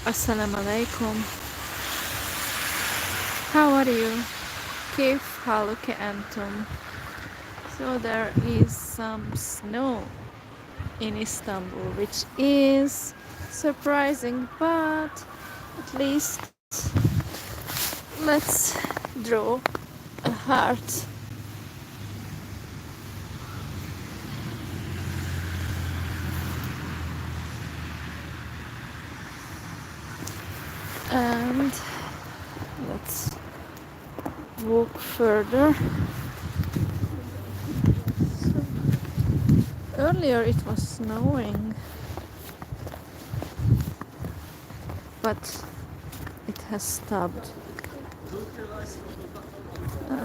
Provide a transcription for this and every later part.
Assalamu alaikum. How are you? كيف حالك أنتم? So there is some snow in Istanbul, which is surprising, but at least let's draw a heart. And let's walk further. So earlier it was snowing, but it has stopped.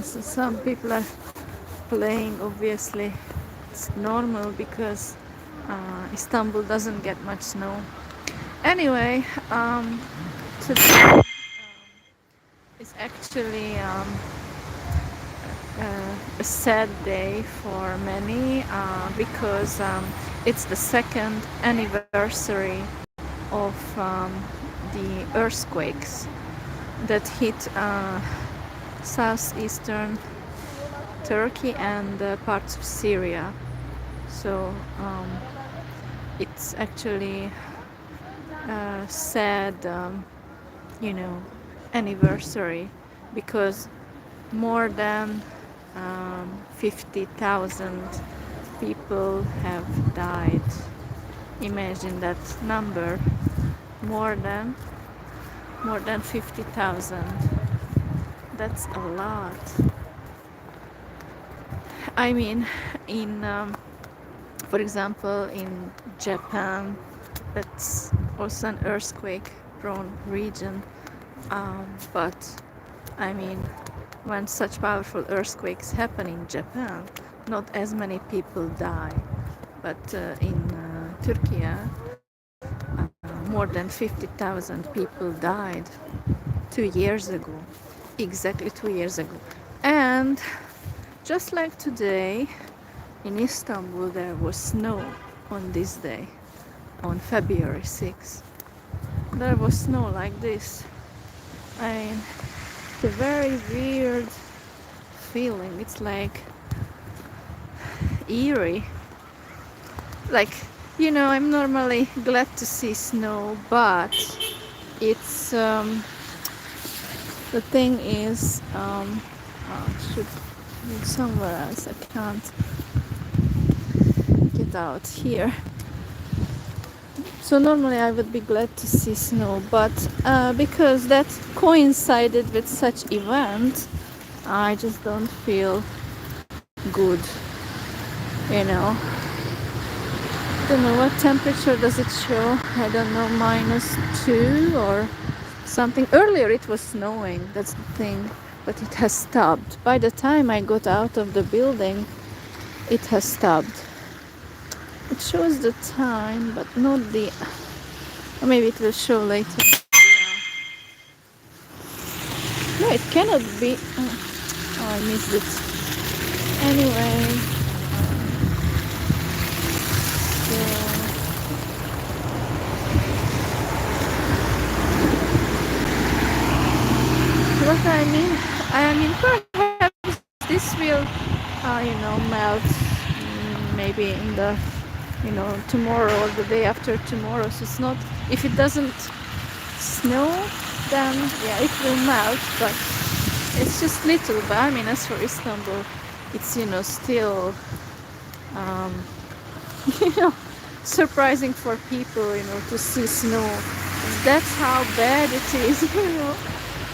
So some people are playing, obviously it's normal because Istanbul doesn't get much snow. Anyway, today is actually a sad day for many because it's the second anniversary of the earthquakes that hit southeastern Turkey and parts of Syria. So it's actually a sad, anniversary because more than 50,000 people have died. Imagine that number, more than 50,000. That's a lot. I mean, in for example, in Japan, that's also an earthquake-prone region. But I mean, when such powerful earthquakes happen in Japan, not as many people die. But in Turkey, more than 50,000 people died 2 years ago, exactly 2 years ago. And just like today, in Istanbul, there was snow on this day, on February 6th. There was snow like this. I mean, it's a very weird feeling. It's like eerie. Like, I'm normally glad to see snow, but it's the thing is, I should move somewhere else. I can't get out here. So normally I would be glad to see snow, but because that coincided with such event, I just don't feel good, you know. Don't know what temperature does it show. I don't know, -2 or something. Earlier it was snowing, that's the thing, but it has stopped. By the time I got out of the building, it has stopped. It shows the time, but not the... Or maybe it will show later. No, it cannot be. Oh, I missed it. Anyway, so what I mean, perhaps this will, melt maybe in the, tomorrow or the day after tomorrow. So it's not, if it doesn't snow, then yeah, it will melt, but it's just little. But I mean, as for Istanbul, it's, still, you know, surprising for people, to see snow. That's how bad it is,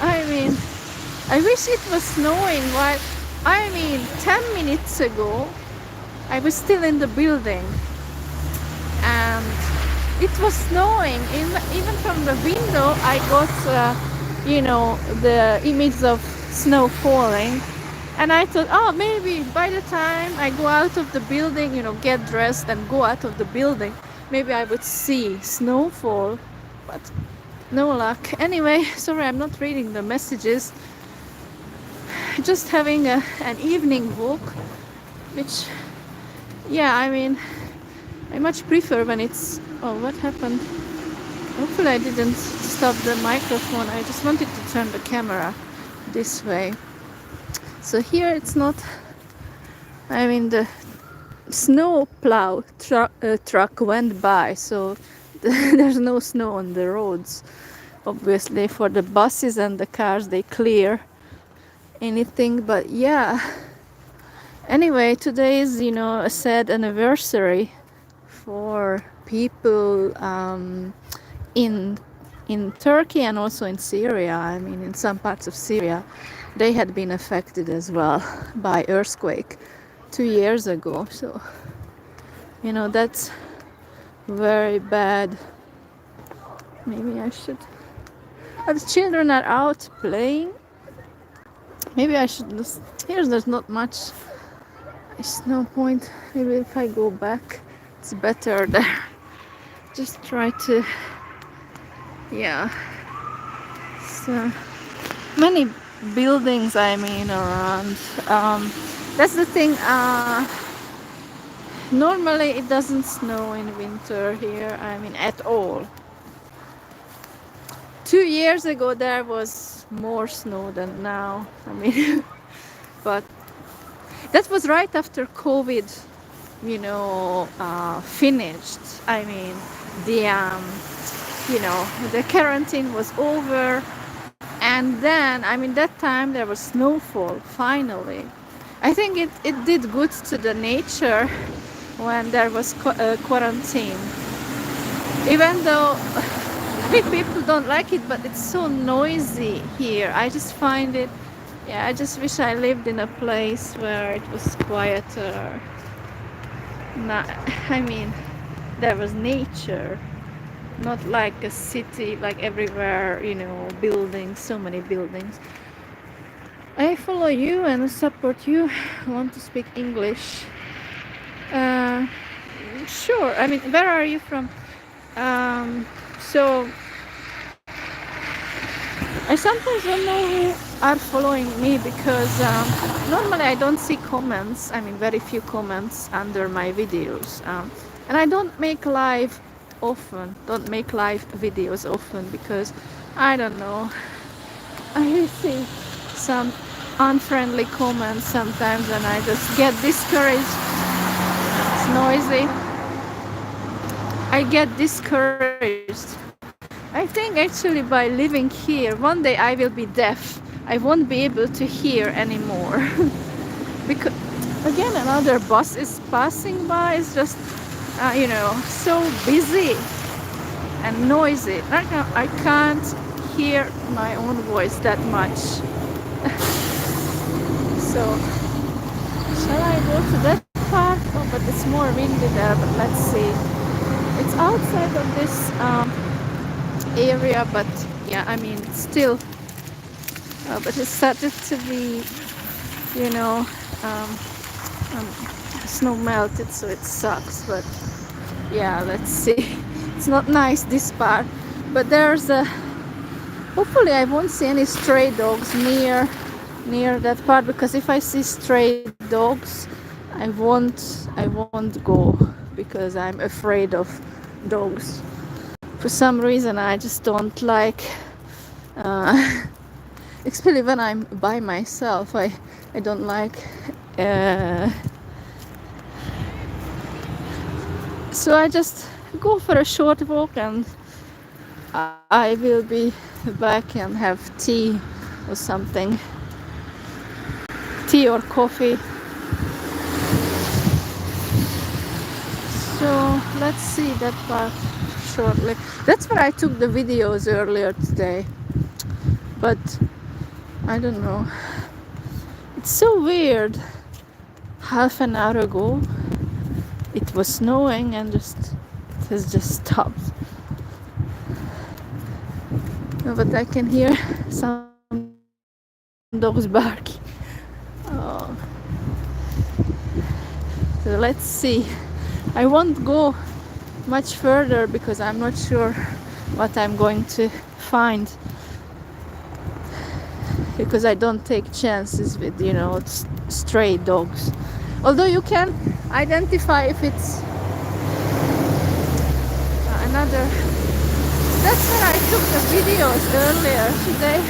I mean, I wish it was snowing while, 10 minutes ago, I was still in the building and it was snowing. Even from the window, I got, the image of snow falling. And I thought, oh, maybe by the time I go out of the building, get dressed and go out of the building, maybe I would see snowfall. But no luck. Anyway, sorry, I'm not reading the messages. Just having an evening walk, which, yeah, I much prefer when it's... Oh, what happened? Hopefully I didn't stop the microphone. I just wanted to turn the camera this way. So here it's not, I mean, the snow plow truck went by, so there's no snow on the roads. Obviously for the buses and the cars they clear anything, but yeah. Anyway, today is, a sad anniversary for people in Turkey and also in Syria. I mean, in some parts of Syria, they had been affected as well by earthquake 2 years ago. So, that's very bad. Maybe I should. The children are out playing. Maybe I should just. There's not much. It's no point. Maybe if I go back, it's better there. Just try to. Yeah. So many buildings, I mean, around. That's the thing. Normally it doesn't snow in winter here. I mean, at all. 2 years ago there was more snow than now. I mean, but that was right after COVID, finished. I mean, the quarantine was over, and then, I mean, that time there was snowfall finally. I think it did good to the nature when there was quarantine, even though people don't like it, but it's so noisy here. I just find it, yeah, I just wish I lived in a place where it was quieter. I mean, there was nature, not like a city, like everywhere, buildings, so many buildings. I follow you and support you. I want to speak English. Sure. I mean, where are you from? So I sometimes don't know who are following me, because normally I don't see comments. I mean, very few comments under my videos. And I don't make live videos often, because I don't know, I receive some unfriendly comments sometimes and I just get discouraged. It's noisy. I get discouraged. I think actually by living here, one day I will be deaf. I won't be able to hear anymore. Because again, another bus is passing by. It's just, so busy and noisy. I can't hear my own voice that much. So, shall I go to that part? Oh, but it's more windy there, but let's see. It's outside of this area, but yeah, I mean, still, but it started to be, snow melted, so it sucks. But yeah, let's see. It's not nice, this part, but there's a, hopefully I won't see any stray dogs near that part, because if I see stray dogs, I won't go, because I'm afraid of dogs. For some reason I just don't like, especially when I'm by myself, I don't like, so I just go for a short walk, and I will be back and have tea or something, tea or coffee. So let's see that part shortly. That's where I took the videos earlier today, but I don't know, it's so weird. Half an hour ago it was snowing and it has just stopped. No, but I can hear some dogs barking. Oh. So let's see. I won't go much further because I'm not sure what I'm going to find, because I don't take chances with stray dogs. Although you can identify if it's another That's when I took the videos earlier today.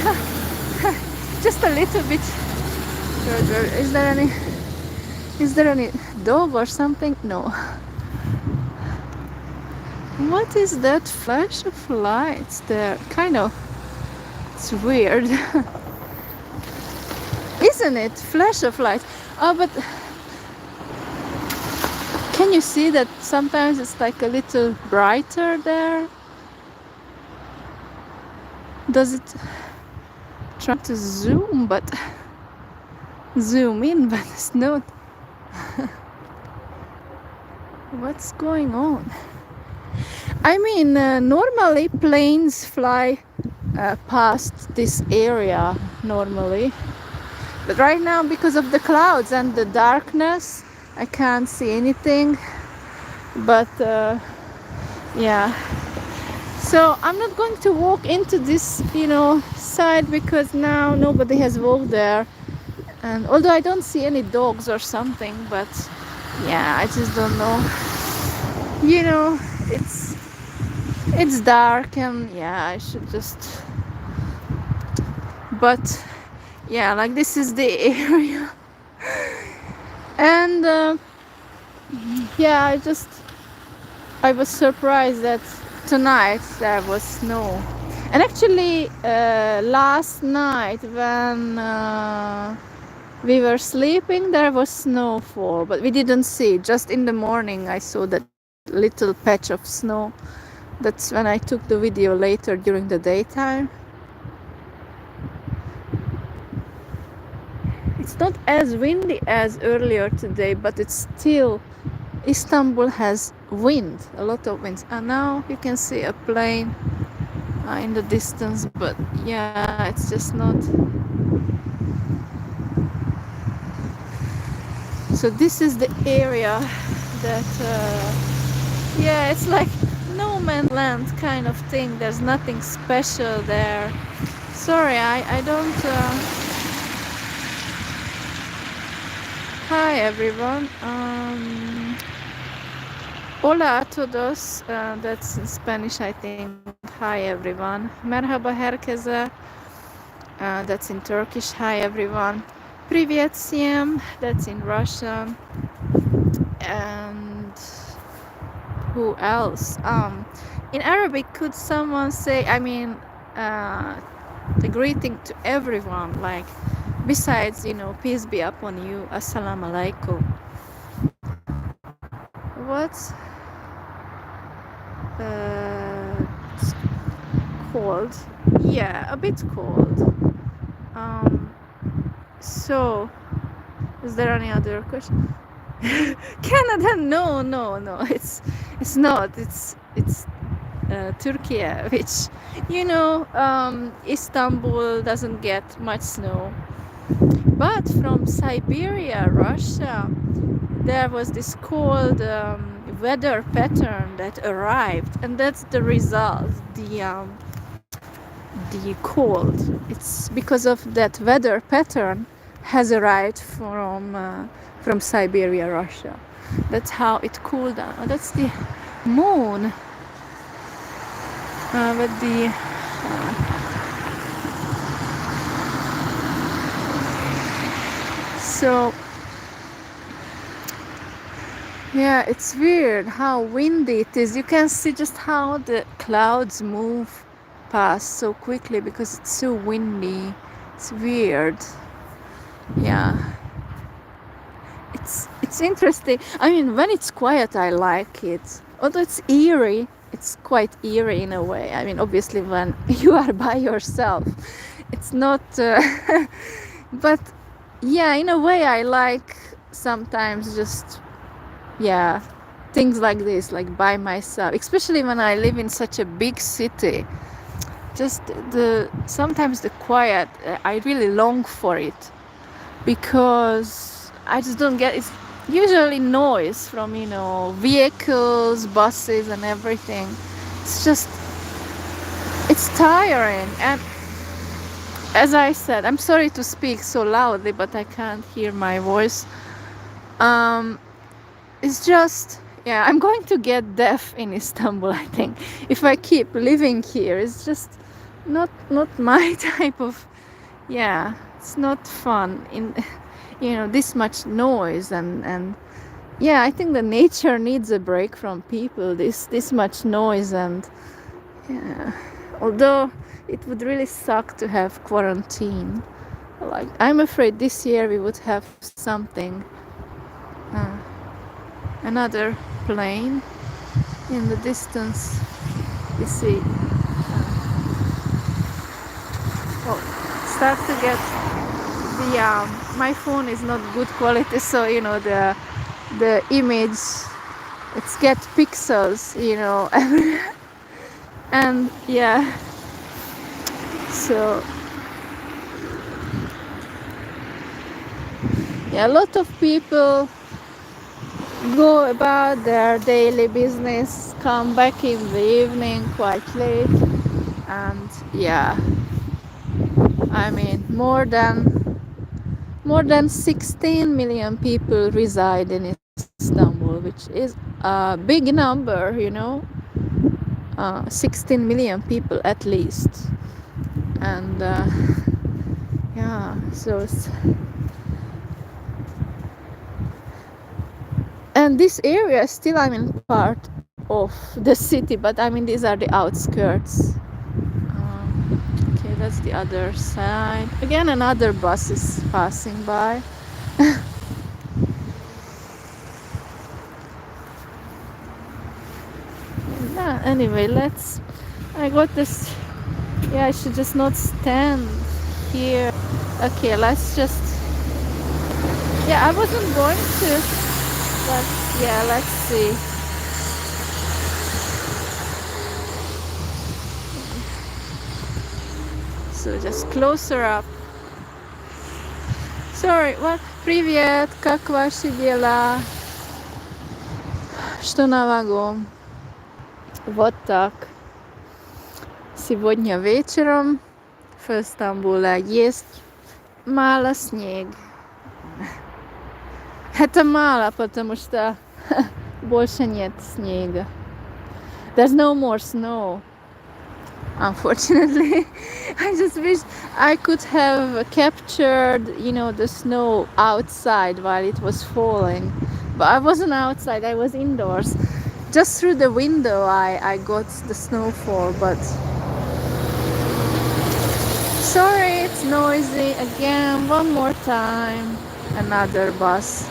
Just a little bit further. Is there any dog or something? No. What is that flash of lights there? Kind of, it's weird. Isn't it? Flash of lights. Oh, but can you see that sometimes it's like a little brighter there? Does it try to zoom in, but it's not? What's going on? I mean, normally planes fly past this area normally, but right now because of the clouds and the darkness I can't see anything. But yeah, so I'm not going to walk into this side because now nobody has walked there, and although I don't see any dogs or something, but yeah, I just don't know, it's dark, and yeah, I should just, but yeah, like this is the area. And yeah, I was surprised that tonight there was snow. And actually last night when we were sleeping there was snowfall, but we didn't see it. Just in the morning I saw that little patch of snow. That's when I took the video later during the daytime. It's not as windy as earlier today, but it's still, Istanbul has wind, a lot of winds. And now you can see a plane in the distance, but yeah, it's just not. So this is the area that yeah, it's like no man's land kind of thing. There's nothing special there. Sorry, I don't Hi everyone. Hola a todos. That's in Spanish, I think. Hi everyone. Merhaba herkese. That's in Turkish. Hi everyone. Привет всем. That's in Russian. And who else? In Arabic, could someone say? I mean, the greeting to everyone, like. Besides, peace be upon you, assalamu alaikum. What's it's cold? Yeah, a bit cold. So, is there any other question? Canada? No. It's not. It's Turkey, which Istanbul doesn't get much snow. But from Siberia, Russia, there was this cold weather pattern that arrived, and that's the result. The cold. It's because of that weather pattern has arrived from Siberia, Russia. That's how it cooled down. Oh, that's the moon. But the so yeah, it's weird how windy it is. You can see just how the clouds move past so quickly because it's so windy. It's weird. Yeah, it's interesting. I mean, when it's quiet I like it, although it's eerie. It's quite eerie in a way. I mean, obviously when you are by yourself it's not but yeah, in a way I like sometimes just things like this, like by myself, especially when I live in such a big city. Just sometimes the quiet, I really long for it because I just don't get. It's usually noise from vehicles, buses and everything. It's tiring. And as I said, I'm sorry to speak so loudly, but I can't hear my voice. It's just Yeah, I'm going to get deaf in Istanbul, I think, if I keep living here. It's just not my type of, yeah, it's not fun in this much noise. And yeah, I think the nature needs a break from people, this much noise. And yeah, although it would really suck to have quarantine, like I'm afraid this year we would have something, uh, another plane in the distance. You see, start to get the my phone is not good quality, so the image, it's get pixels, everywhere. And yeah, so yeah, a lot of people go about their daily business, come back in the evening quite late. And yeah, I mean, more than 16 million people reside in Istanbul, which is a big number, 16 million people at least. And yeah, and this area is still, I mean, part of the city, but I mean, these are the outskirts. Okay, that's the other side. Again, another bus is passing by. Yeah, anyway, I got this. Yeah, I should just not stand here. Okay, let's just. Yeah, I wasn't going to, but yeah, let's see. So just closer up. Sorry, what? Привет, как ваши дела? Что нового? Вот так. Сегодня вечером в Стамбуле есть мало снег. Это мало, потому что больше нет снега. There's no more snow, unfortunately. I just wish I could have captured, the snow outside while it was falling. But I wasn't outside, I was indoors. Just through the window I got the snowfall, but sorry, it's noisy again, one more time, another bus.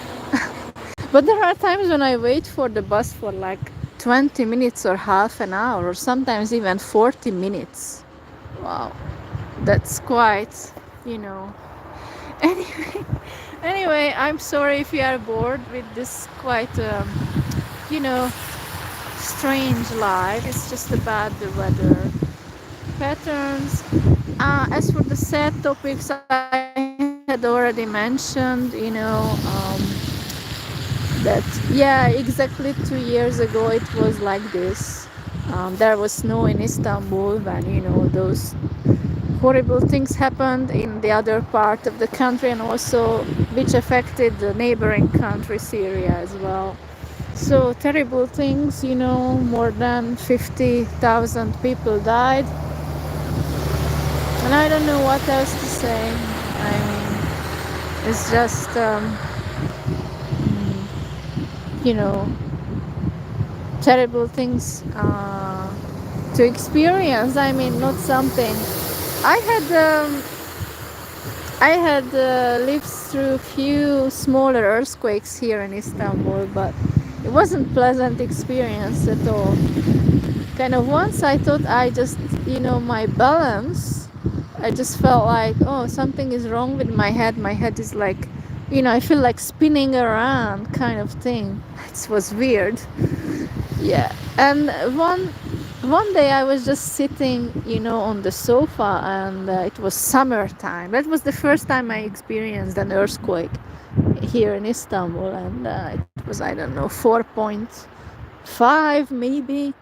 But there are times when I wait for the bus for like 20 minutes or half an hour, or sometimes even 40 minutes. Wow, that's quite, Anyway, anyway, I'm sorry if you are bored with this quite, strange life. It's just about the weather patterns. As for the sad topics, I had already mentioned, that yeah, exactly 2 years ago it was like this. There was snow in Istanbul when those horrible things happened in the other part of the country, and also which affected the neighboring country Syria as well. So terrible things, more than 50,000 people died, and I don't know what else to say. I mean, it's just terrible things to experience. I mean, not something I had lived through a few smaller earthquakes here in Istanbul, but it wasn't pleasant experience at all. Kind of once I thought I just, my balance, I just felt like, oh, something is wrong with my head. My head is like, I feel like spinning around kind of thing. It was weird. Yeah. And one day I was just sitting, on the sofa, and it was summertime. That was the first time I experienced an earthquake here in Istanbul, and it was, I don't know, 4.5 maybe,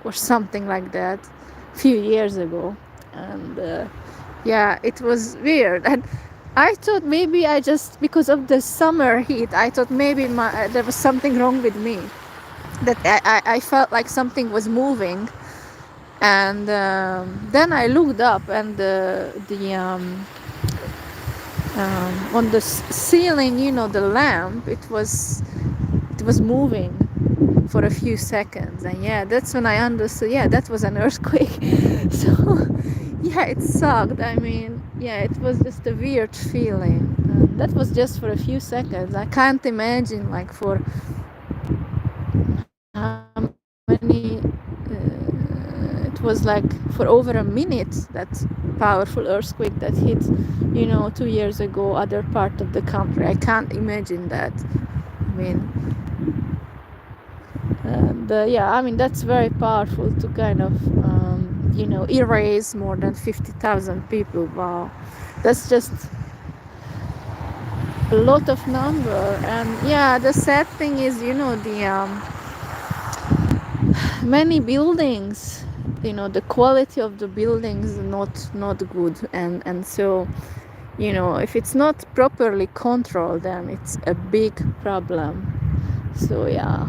or something like that, a few years ago. And yeah, it was weird. And I thought maybe because of the summer heat, I thought maybe there was something wrong with me. that I felt like something was moving. And then I looked up, and on the ceiling, the lamp, it was moving for a few seconds. And yeah, that's when I understood, yeah, that was an earthquake. So yeah, it sucked. I mean, yeah, it was just a weird feeling. That was just for a few seconds. I can't imagine, like, for how many it was, like, for over a minute, that powerful earthquake that hit 2 years ago, other part of the country. I can't imagine that. I mean, and yeah, I mean, that's very powerful to kind of erase more than 50,000 people. Wow, that's just a lot of number. And yeah, the sad thing is, the many buildings, the quality of the buildings not good. And so, if it's not properly controlled, then it's a big problem. So yeah,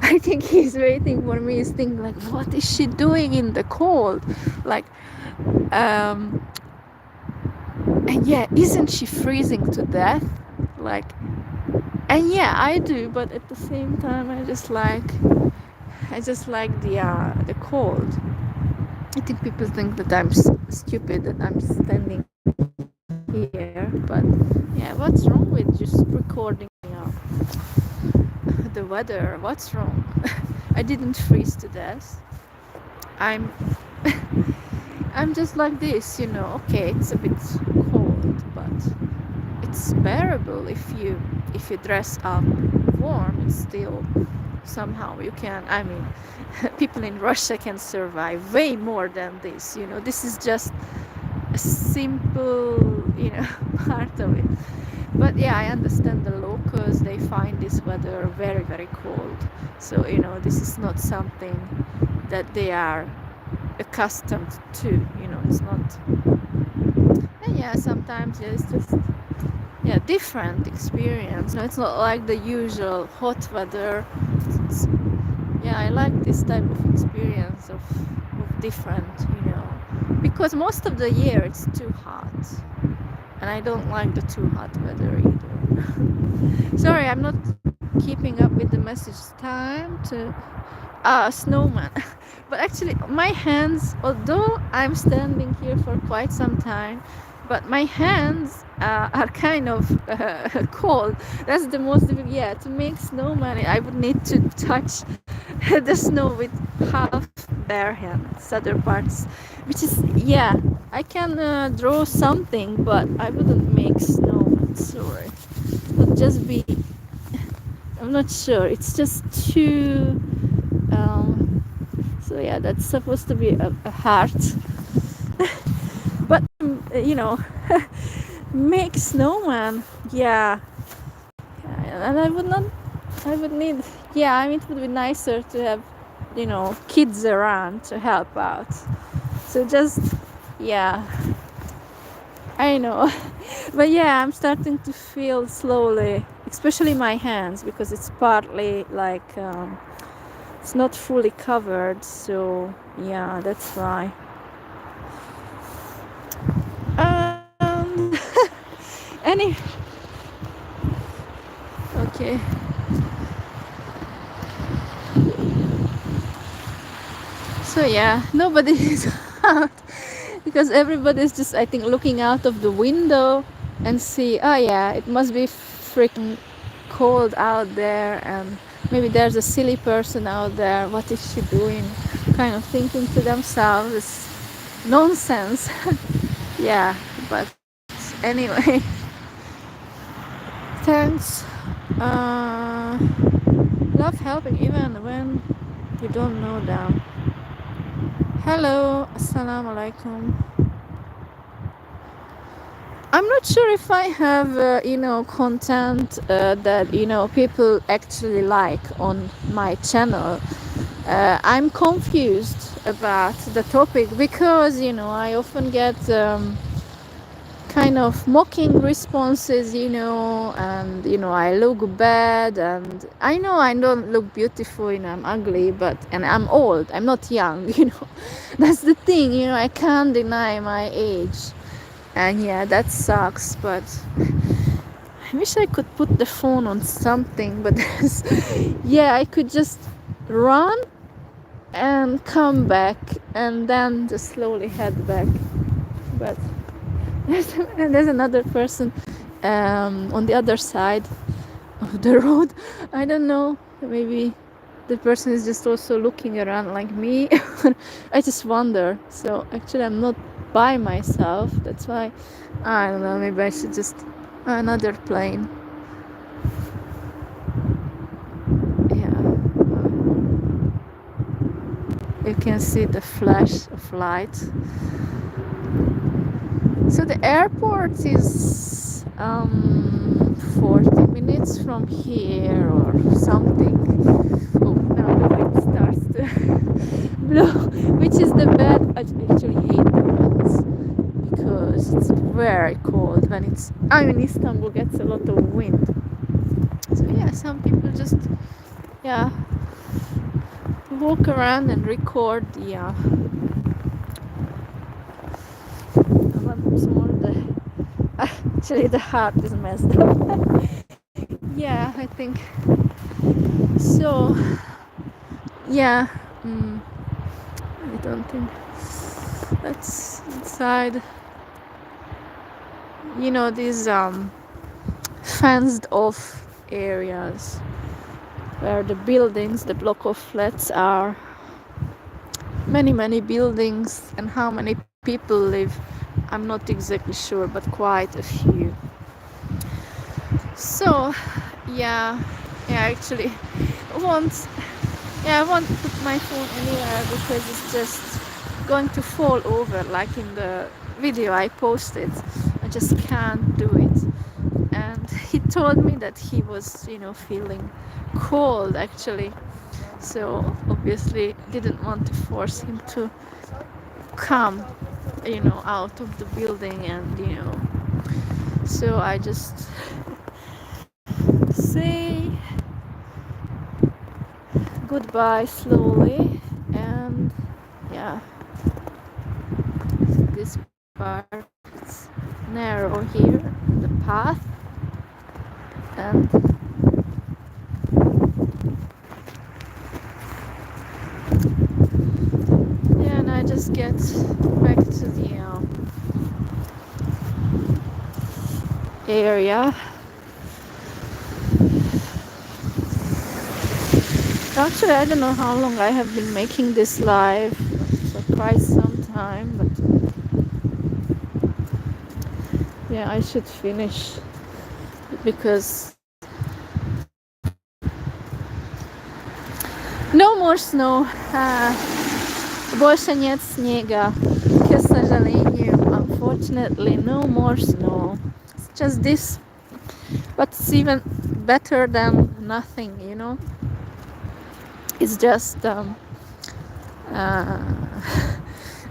I think he's waiting for me. He's thinking, like, what is she doing in the cold? Like, um, and yeah, isn't she freezing to death? Like, and yeah, I do, but at the same time, I just like the cold. I think people think that I'm stupid, that I'm standing here, but yeah, what's wrong with just recording the weather? What's wrong? I didn't freeze to death. I'm I'm just like this, okay, it's a bit cold, but it's bearable if you dress up warm. It's still somehow you can. I mean, people in Russia can survive way more than this. This is just a simple, part of it. But yeah, I understand the locals. They find this weather very, very cold. So this is not something that they are accustomed to. It's not. And yeah, sometimes it's just different experience. It's not like the usual hot weather. It's, yeah, I like this type of experience of different, because most of the year it's too hot, and I don't like the too hot weather either. Sorry, I'm not keeping up with the message. Time to snowman. But actually, my hands, although I'm standing here for quite some time, but my hands are kind of cold. That's the most difficult. Yeah, to make snowman, I would need to touch the snow with half bare hands, other parts, which is, yeah, I can draw something, but I wouldn't make snowman. Sorry, it would just be, I'm not sure, it's just too so yeah, that's supposed to be a heart. But make snowman, yeah. And I would need, yeah, I mean, it would be nicer to have kids around to help out. So just, yeah, I know. But yeah, I'm starting to feel slowly, especially my hands, because it's partly like it's not fully covered. So yeah, that's why. And any okay, so yeah, nobody is out, because everybody's just, I think, looking out of the window and see, oh yeah, it must be freaking cold out there, and maybe there's a silly person out there, what is she doing, kind of thinking to themselves. It's nonsense. Yeah, but anyway, thanks. Love helping even when you don't know them. Hello, assalamu alaikum. I'm not sure if I have content that people actually like on my channel. I'm confused about the topic, because I often get kind of mocking responses, and I look bad, and I know I don't look beautiful, I'm ugly, and I'm old, I'm not young, that's the thing, I can't deny my age, and yeah, that sucks. But I wish I could put the phone on something, but yeah, I could just run and come back and then just slowly head back. But there's another person on the other side of the road. I don't know, maybe the person is just also looking around like me. I just wonder. So actually I'm not by myself, that's why I don't know, maybe I should just another plane. Yeah, you can see the flash of light. So the airport is 40 minutes from here or something. Oh, now the wind starts to blow, which is the bad. I actually hate the winds because it's very cold when Istanbul gets a lot of wind. So yeah, some people just walk around and record the once more actually the heart is messed up. Yeah, I think so. Yeah, I don't think that's inside. These fenced off areas where the buildings, the block of flats are. Many buildings, and how many people live, I'm not exactly sure, but quite a few. So yeah, actually I won't put my phone anywhere because it's just going to fall over like in the video I posted. I just can't do it. And he told me that he was feeling cold actually, so obviously didn't want to force him to come out of the building, and so I just say goodbye slowly. And yeah, this part is narrow here, the path, and yeah, and I just get back to the area. Actually, I don't know how long I have been making this live, for quite some time, but yeah, I should finish because no more snow. Больше нет снега. К сожалению, unfortunately, no more snow. It's just this, but it's even better than nothing, It's just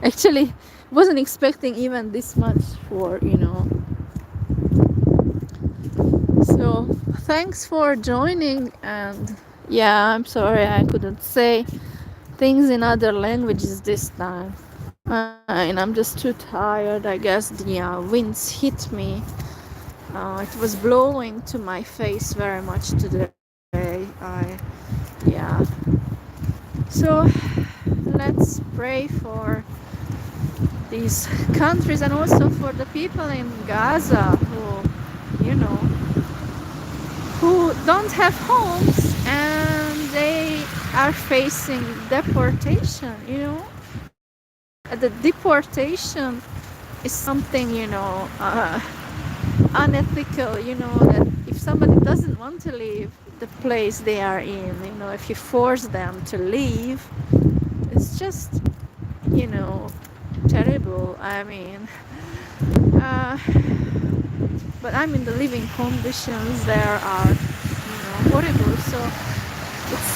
actually wasn't expecting even this much for so thanks for joining. And yeah, I'm sorry I couldn't say things in other languages this time, and I'm just too tired. I guess the winds hit me. It was blowing to my face very much today. Yeah, so let's pray for these countries and also for the people in Gaza who don't have homes and they are facing deportation. The deportation is something unethical, that if somebody doesn't want to leave the place they are in, if you force them to leave, it's just terrible. I mean, but I mean the living conditions there are horrible. So it's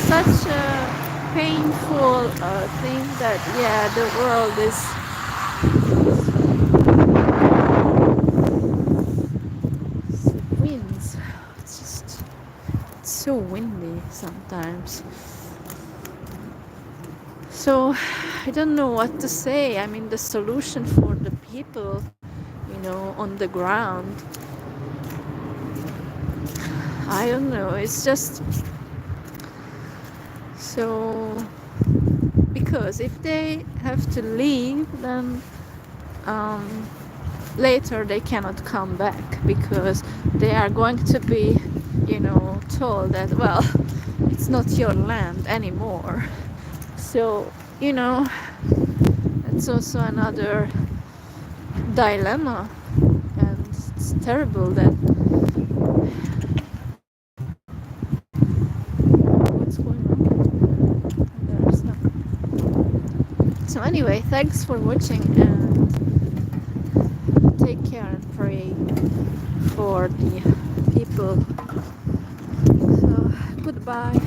such a painful thing that the world is windy sometimes. So I don't know what to say. I mean, the solution for the people, on the ground, I don't know. It's just so, because if they have to leave, then um, later they cannot come back, because they are going to be, told that, well, it's not your land anymore. So, it's also another dilemma, and it's terrible that what's going on. There's no. So anyway, thanks for watching, and take care and pray for the people. So goodbye.